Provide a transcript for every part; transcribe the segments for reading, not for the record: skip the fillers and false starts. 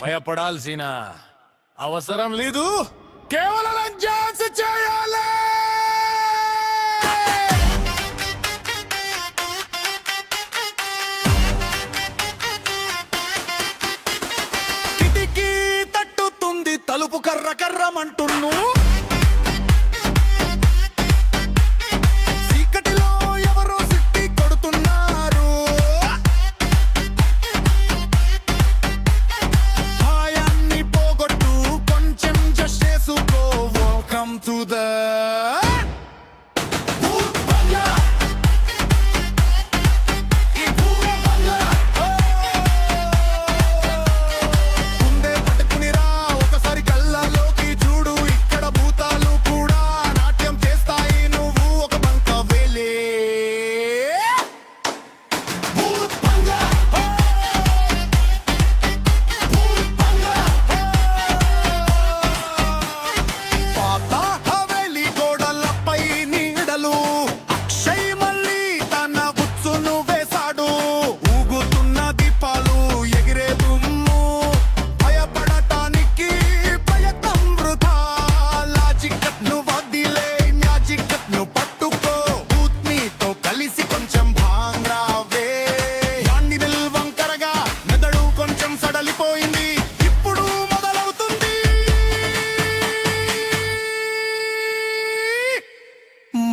భయపడాల్సిన అవసరం లేదు, కేవలం డాన్స్ చేయాలి. కిటికీ తట్టుతుంది, తలుపు కర్ర కర్రమంటున్ను, చీకటిలో ఎవరో సిట్టి కొడుతున్నారు. భయాన్ని పోగొట్టు, కొంచెం జస్ట్ చేసుకో. Welcome to the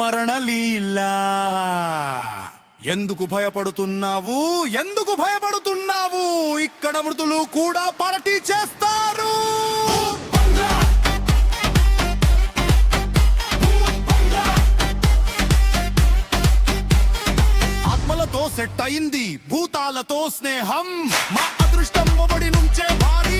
Maranaleela. ఎందుకు భయపడుతున్నావు? ఎందుకు భయపడుతున్నావు? ఇక్కడ మృతులు కూడా పార్టీ చేస్తారు. ఆత్మలతో సెట్ అయింది, భూతాలతో స్నేహం. మా అదృష్టం మొబడి నుంచే భారీ